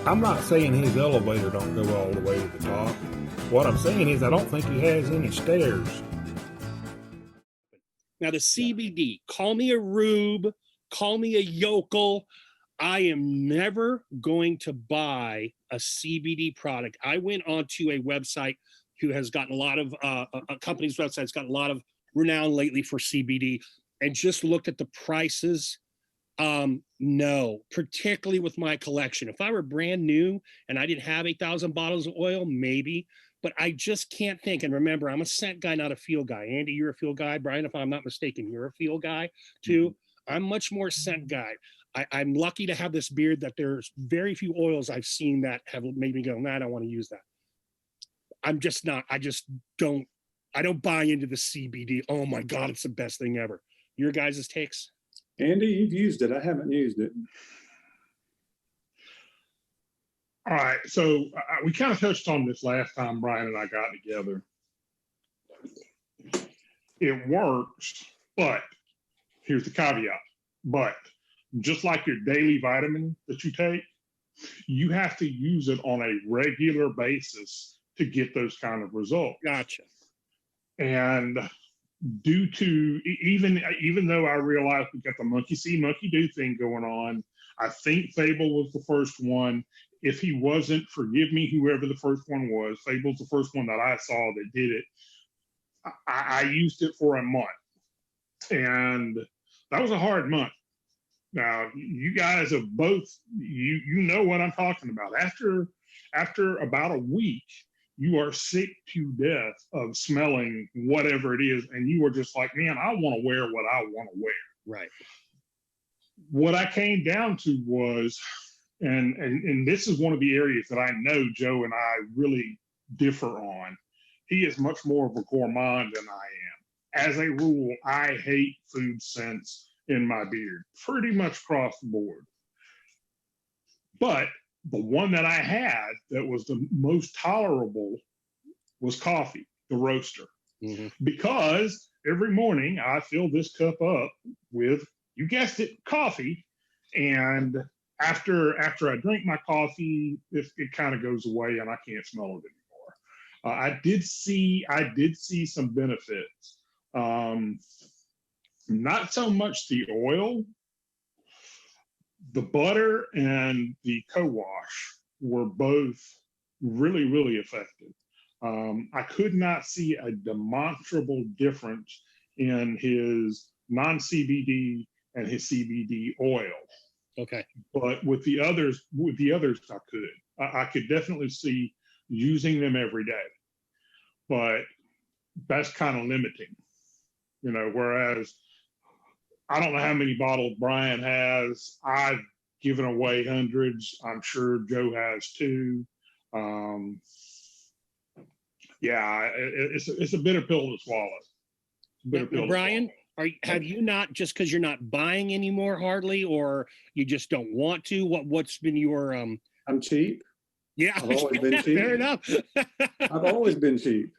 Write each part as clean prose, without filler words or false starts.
I'm not saying his elevator don't go all the way to the top. What I'm saying is I don't think he has any stairs. Now the CBD, call me a rube, call me a yokel. I am never going to buy a CBD product. I went onto a website who has gotten a lot of a company's website has gotten a lot of renown lately for CBD, and just looked at the prices. No, particularly with my collection. If I were brand new and I didn't have 8,000 bottles of oil, maybe, but I just can't think. And remember, I'm a scent guy, not a feel guy. Andy, you're a feel guy. Brian, if I'm not mistaken, you're a feel guy too. I'm much more scent guy. I'm lucky to have this beard that there's very few oils I've seen that have made me go, nah, I don't want to use that. I'm just not, I don't buy into the CBD. Oh my God, it's the best thing ever. Your guys' takes? Andy, you've used it. I haven't used it. All right, so we kind of touched on this last time Brian and I got together. It works, but here's the caveat. But just like your daily vitamin that you take, you have to use it on a regular basis to get those kind of results. Gotcha. And due to even though I realize we got the monkey see, monkey do thing going on, I think Fable was the first one. If he wasn't, forgive me, whoever the first one was. Fable's the first one that I saw that did it. I used it for a month, and that was a hard month. Now, you guys have both, you know what I'm talking about. After about a week, you are sick to death of smelling whatever it is, and you are just like, man, I want to wear what I want to wear. Right. What I came down to was, and this is one of the areas that I know Joe and I really differ on. He is much more of a gourmand than I am. As a rule, I hate food scents in my beard, pretty much across the board. But the one that I had that was the most tolerable was coffee, the roaster. Mm-hmm. Because every morning I fill this cup up with, you guessed it, coffee. And after I drink my coffee, it kind of goes away and I can't smell it anymore. I did see some benefits. Not so much the oil. The butter and the co-wash were both really, really effective. I could not see a demonstrable difference in his non-CBD and his CBD oil. Okay. But with the others, I could. I could definitely see using them every day. But that's kind of limiting, whereas I don't know how many bottles Brian has. I've given away hundreds. I'm sure Joe has too. It's a bitter pill to swallow. Brian, have you not, just because you're not buying anymore hardly, or you just don't want to? What's been your I'm cheap. Yeah, I've always been cheap. Fair enough. I've always been cheap.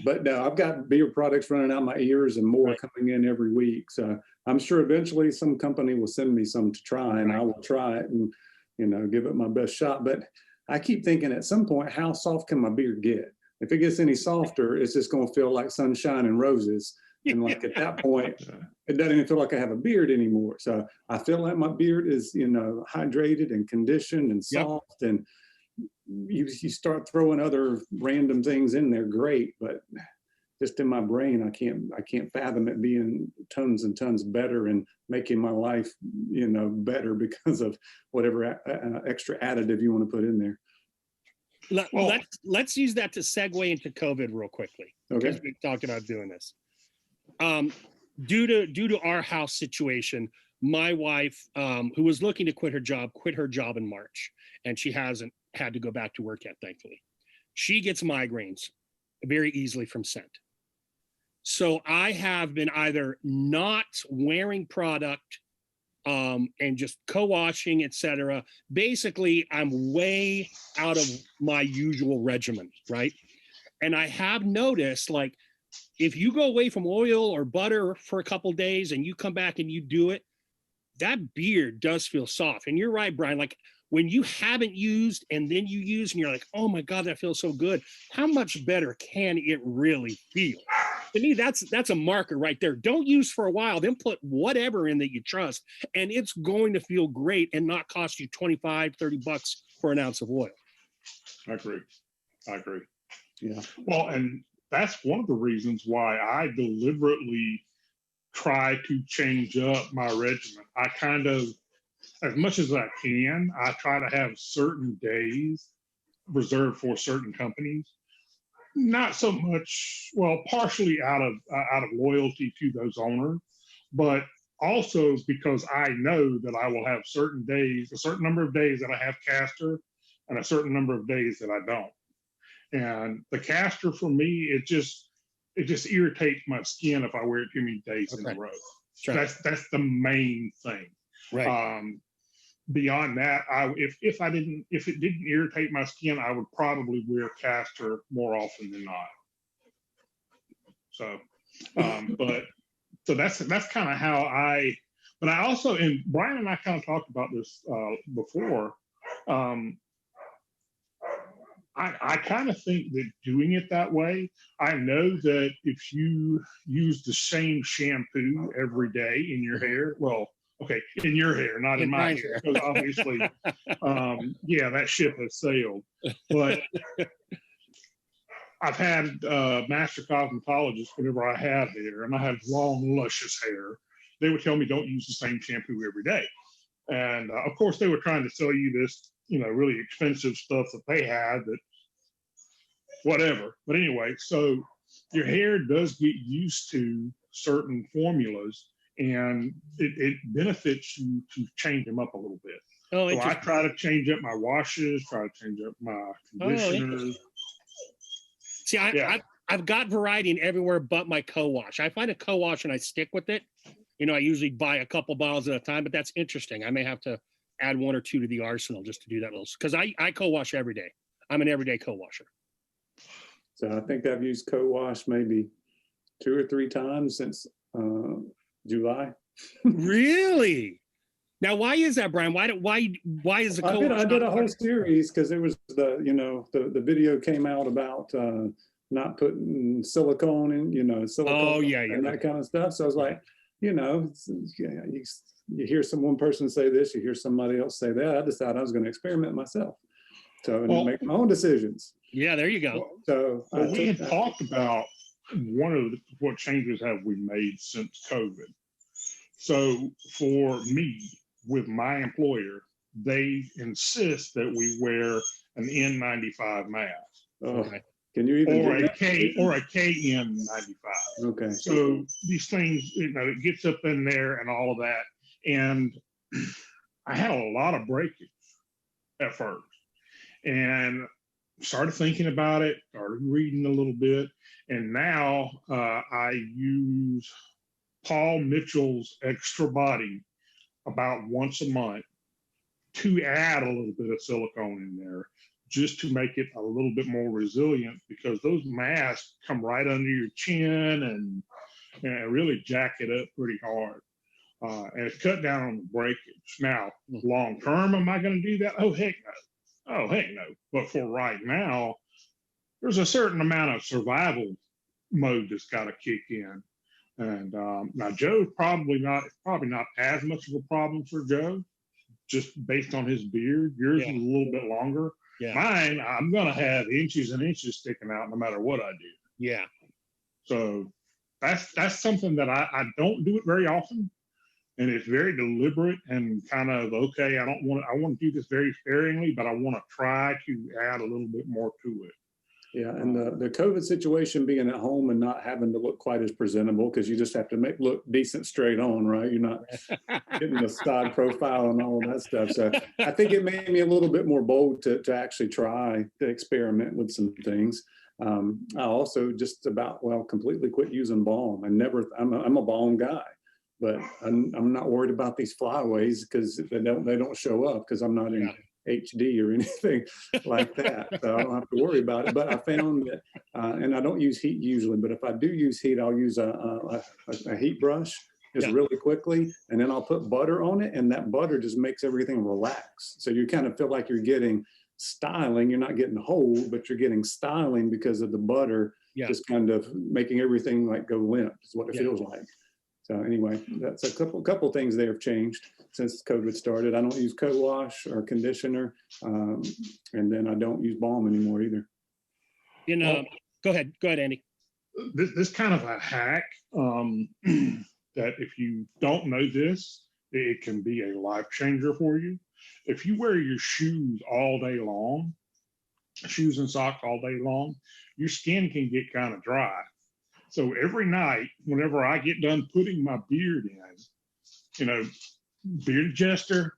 But no, I've got beer products running out my ears and more coming in every week. So I'm sure eventually some company will send me some to try, and I will try it and give it my best shot. But I keep thinking at some point, how soft can my beard get? If it gets any softer, it's just going to feel like sunshine and roses. And like at that point, it doesn't even feel like I have a beard anymore. So I feel like my beard is, hydrated and conditioned and soft. And you start throwing other random things in there, great. But just in my brain, I can't fathom it being tons and tons better and making my life, better because of whatever extra additive you want to put in there. Let's use that to segue into COVID real quickly. Okay. Because we talked about doing this. Due to our house situation, my wife, who was looking to quit her job in March, and she hasn't had to go back to work yet, thankfully. She gets migraines very easily from scent. So I have been either not wearing product and just co-washing, etc. Basically, I'm way out of my usual regimen, right? And I have noticed, like, if you go away from oil or butter for a couple days and you come back and you do it, that beard does feel soft. And you're right, Brian. Like when you haven't used and then you use and you're like, oh my God, that feels so good. How much better can it really feel? To me, that's a marker right there. Don't use for a while, then put whatever in that you trust, and it's going to feel great and not cost you 25, 30 bucks for an ounce of oil. I agree. Yeah. Well, and that's one of the reasons why I deliberately try to change up my regimen. I kind of, as much as I can, I try to have certain days reserved for certain companies. Not so much, well, partially out of loyalty to those owners, but also because I know that I will have certain days, a certain number of days that I have castor, and a certain number of days that I don't. And the castor for me, it just irritates my skin if I wear it too many days in a row. Sure. That's the main thing. Right. Beyond that, if it didn't irritate my skin, I would probably wear castor more often than not. So, so that's kind of how I. But I also, and Brian and I kind of talked about this before. I kind of think that doing it that way, I know that if you use the same shampoo every day in your hair, well, okay, in your hair, not in my hair, because obviously, yeah, that ship has sailed. But I've had master cosmetologists whenever I have hair, and I have long, luscious hair. They would tell me don't use the same shampoo every day. And of course, they were trying to sell you this, really expensive stuff that they had that whatever. But anyway, so your hair does get used to certain formulas, and it benefits you to change them up a little bit. Oh, so I try to change up my washes, try to change up my conditioners. See, I've got variety in everywhere but my co-wash. I find a co-wash and I stick with it. I usually buy a couple bottles at a time, but that's interesting. I may have to add one or two to the arsenal just to do that little, because I co-wash every day. I'm an everyday co-washer. So I think I've used co-wash maybe 2 or 3 times since July. Really? Now, why is that, Brian? Why is the co-wash? I did a whole series because it was the video came out about not putting silicone in, silicone and that kind of stuff. So I was like, you hear one person say this, you hear somebody else say that. I decided I was going to experiment myself. So make my own decisions. Yeah, there you go. So we had talked about what changes have we made since COVID. So for me, with my employer, they insist that we wear an N95 mask. Okay. Can you even or a KN95? Okay. So these things, it gets up in there and all of that. And I had a lot of breakage at first, and started thinking about it, started reading a little bit, and now I use Paul Mitchell's Extra Body about once a month to add a little bit of silicone in there, just to make it a little bit more resilient, because those masks come right under your chin and really jack it up pretty hard. And it's cut down on the breakage. Now, long term, am I going to do that? Oh, heck no. Oh, heck no. But for right now, there's a certain amount of survival mode that's got to kick in. And now Joe's probably not as much of a problem for Joe, just based on his beard. Yours is a little bit longer. Yeah. Mine, I'm going to have inches and inches sticking out no matter what I do. Yeah. So that's something that I don't do it very often. And it's very deliberate and kind of, okay, I want to do this very sparingly, but I want to try to add a little bit more to it. Yeah, and the COVID situation, being at home and not having to look quite as presentable, because you just have to look decent straight on, right? You're not getting the side profile and all of that stuff. So I think it made me a little bit more bold to actually try to experiment with some things. I also just completely quit using balm. I'm a balm guy, but I'm not worried about these flyaways because they don't show up because I'm not in HD or anything like that. So I don't have to worry about it. But I found that, and I don't use heat usually, but if I do use heat, I'll use a heat brush just really quickly, and then I'll put butter on it, and that butter just makes everything relax. So you kind of feel like you're getting styling. You're not getting whole, but you're getting styling because of the butter just kind of making everything like go limp is what it feels like. So anyway, that's a couple things they have changed since COVID started. I don't use co-wash or conditioner, and then I don't use balm anymore either. Go ahead, Andy. This kind of a hack that if you don't know this, it can be a life changer for you. If you wear your shoes all day long, shoes and socks all day long, your skin can get kind of dry. So every night, whenever I get done putting my beard in, beard jester,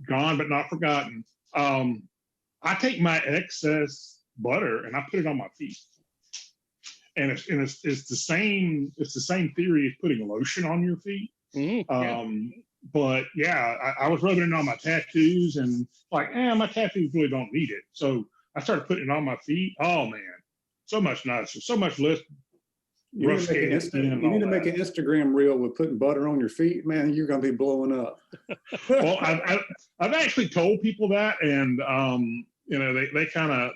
gone but not forgotten. I take my excess butter and I put it on my feet. And it's the same theory as putting lotion on your feet. But I was rubbing it on my tattoos and like, my tattoos really don't need it. So I started putting it on my feet. Oh man, so much nicer, so much less. You need to make an Instagram reel with putting butter on your feet, man. You're gonna be blowing up. Well, I've actually told people that, and they kind of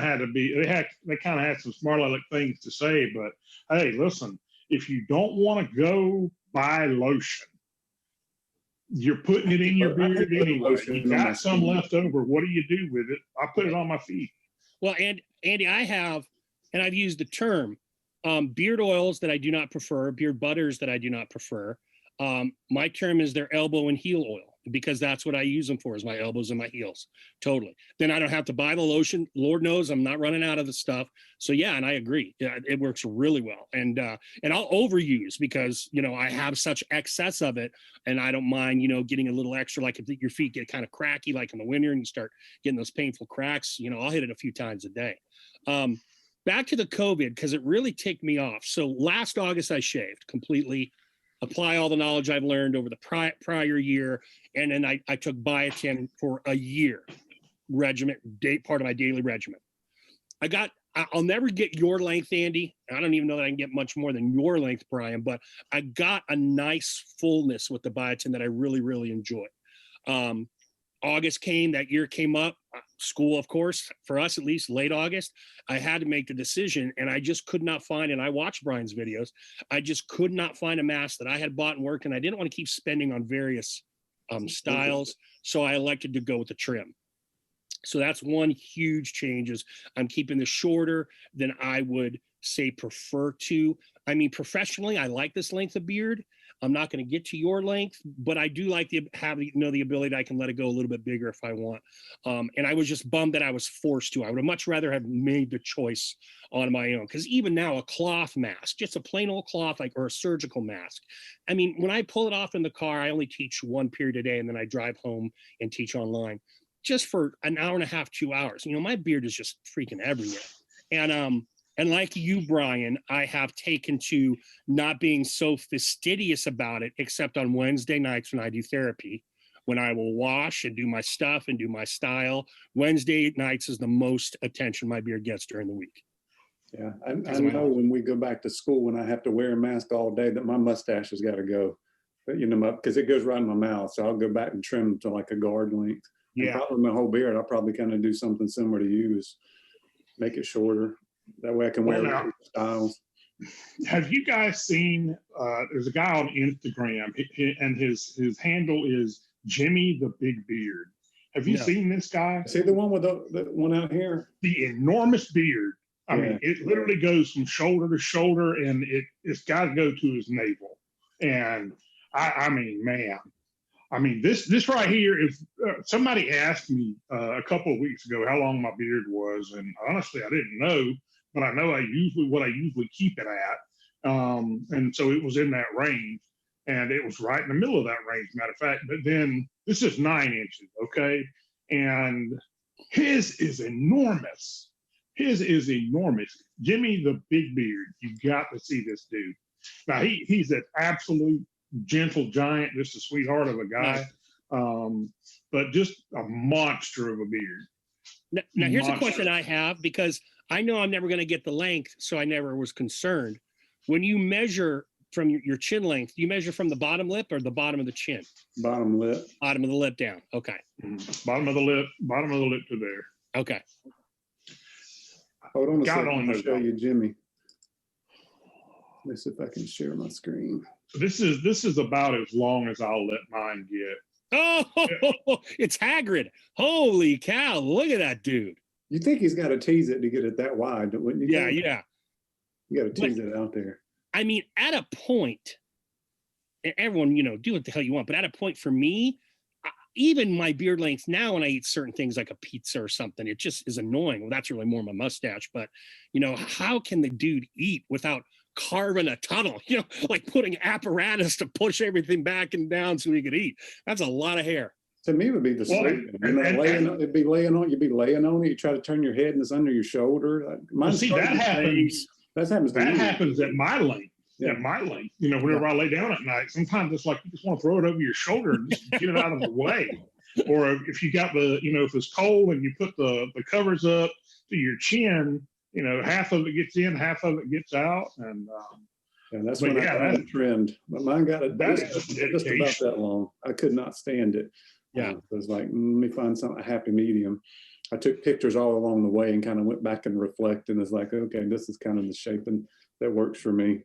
had to be they kind of had some smart aleck things to say. But hey, listen, if you don't want to go buy lotion, you're putting it in your beard anyway. You got some left over. What do you do with it? I put it on my feet. Well, and Andy, I've used the term beard oils that I do not prefer, beard butters that I do not prefer. My term is their elbow and heel oil, because that's what I use them for, is my elbows and my heels. Totally. Then I don't have to buy the lotion. Lord knows I'm not running out of the stuff. So yeah, and I agree. Yeah, it works really well. And I'll overuse because, I have such excess of it, and I don't mind, getting a little extra, like if your feet get kind of cracky, like in the winter, and you start getting those painful cracks, I'll hit it a few times a day. Back to the COVID, because it really ticked me off. So last August, I shaved completely, apply all the knowledge I've learned over the prior year. And then I took biotin for a year part of my daily regimen. I'll never get your length, Andy. I don't even know that I can get much more than your length, Brian, but I got a nice fullness with the biotin that I really, really enjoy. August came, that year came up, school, of course, for us, at least late August, I had to make the decision, and I just could not find, and I watched Brian's videos, I just could not find a mask that I had bought and worked, and I didn't want to keep spending on various styles. So I elected to go with the trim. So that's one huge change, is I'm keeping this shorter than I would say prefer to. I mean, professionally, I like this length of beard. I'm not going to get to your length, but I do like the ability that I can let it go a little bit bigger if I want. And I was just bummed that I was forced to. I would have much rather have made the choice on my own, because even now, a cloth mask, just a plain old cloth, or a surgical mask. I mean, when I pull it off in the car, I only teach one period a day, and then I drive home and teach online just for an hour and a half, 2 hours. My beard is just freaking everywhere. And like you, Brian, I have taken to not being so fastidious about it, except on Wednesday nights when I do therapy, when I will wash and do my stuff and do my style. Wednesday nights is the most attention my beard gets during the week. Yeah, I know when we go back to school, when I have to wear a mask all day, that my mustache has got to go, because it goes right in my mouth. So I'll go back and trim to like a guard length. Yeah. And probably my whole beard, I'll probably kind of do something similar to you, is make it shorter. That way I can wear styles. Have you guys seen, there's a guy on Instagram, and his handle is Jimmy the Big Beard. Have you seen this guy? See the one with the one out here? The enormous beard. I mean, it literally goes from shoulder to shoulder, and it's got to go to his navel. And I mean, man. I mean, this right here, if somebody asked me a couple of weeks ago how long my beard was, and honestly, I didn't know, but I know what I usually keep it at. And so it was in that range, and it was right in the middle of that range, matter of fact. But then this is 9 inches, okay? And his is enormous. His is enormous. Jimmy the Big Beard, you got to see this dude. Now, he's an absolute gentle giant, just a sweetheart of a guy, but just a monster of a beard. Now here's a question I have, because I know I'm never going to get the length, so I never was concerned. When you measure from your chin length, do you measure from the bottom lip or the bottom of the chin? Bottom lip. Bottom of the lip down. Okay. Bottom of the lip to there. Okay. Hold on a God second. only I'll knows show how. you Jimmy. Let's see if I can share my screen. This is about as long as I'll let mine get. Oh, it's Hagrid. Holy cow. Look at that dude. You think he's got to tease it to get it that wide, wouldn't you? Yeah, think? yeah. You got to tease it out there. I mean, at a point, everyone, do what the hell you want, but at a point for me, even my beard length now, when I eat certain things like a pizza or something, it just is annoying. Well, that's really more my mustache, but how can the dude eat without carving a tunnel, like putting apparatus to push everything back and down so he could eat? That's a lot of hair. To me, it would be the sleeping. You'd be laying on it. You try to turn your head and it's under your shoulder. That happens. That happens. That happens at my length. Yeah. At my length, whenever I lay down at night, sometimes it's like you just want to throw it over your shoulder and just get it out of the way. Or if you got if it's cold and you put the covers up to your chin, half of it gets in, half of it gets out, and that's when I got the trend. But mine got it just about that long. I could not stand it. Yeah, it was like, let me find a happy medium. I took pictures all along the way and kind of went back and reflected, and it's like, okay, this is kind of the shaping that works for me.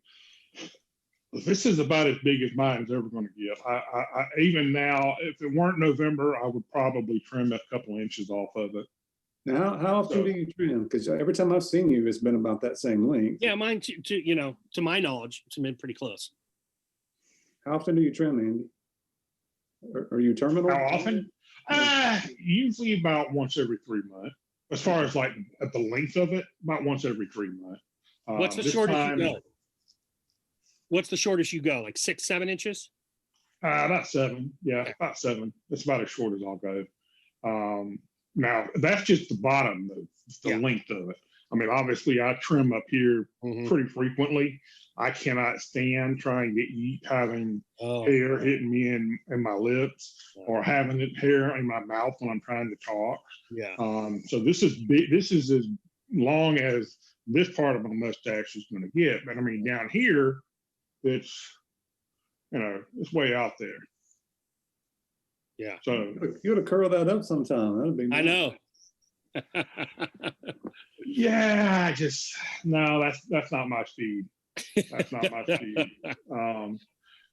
This is about as big as mine's ever going to get. I even now, if it weren't November, I would probably trim a couple inches off of it. Now, how often do you trim? Because every time I've seen you, it's been about that same length. Yeah, mine to my knowledge, it's been pretty close. How often do you trim, Andy? Are you terminal? How often? Usually about once every 3 months. As far as like at the length of it, about once every 3 months. What's the shortest you go? What's the shortest you go? Like 6, 7 inches? About 7. Yeah, about 7. That's about as short as I'll go. Now that's just the bottom, the length of it. I mean, obviously I trim up here pretty frequently. I cannot stand trying to eat having hair hitting me in my lips or having hair in my mouth when I'm trying to talk. Yeah. So this is big. This is as long as this part of my mustache is going to get. But I mean, down here, it's it's way out there. Yeah. So you ought to curl that up sometime. That'd be nice. I know. Yeah, no, that's not my speed. That's not my speed.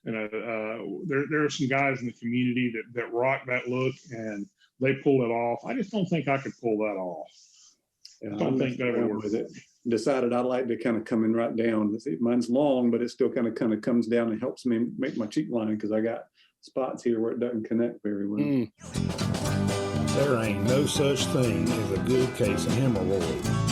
There are some guys in the community that rock that look and they pull it off. I just don't think I could pull that off. Yeah, I don't think that would work. With it. Decided I like to kind of come in right down. Mine's long, but it still kind of comes down and helps me make my cheek line because I got spots here where it doesn't connect very well. There ain't no such thing as a good case of hemorrhoids.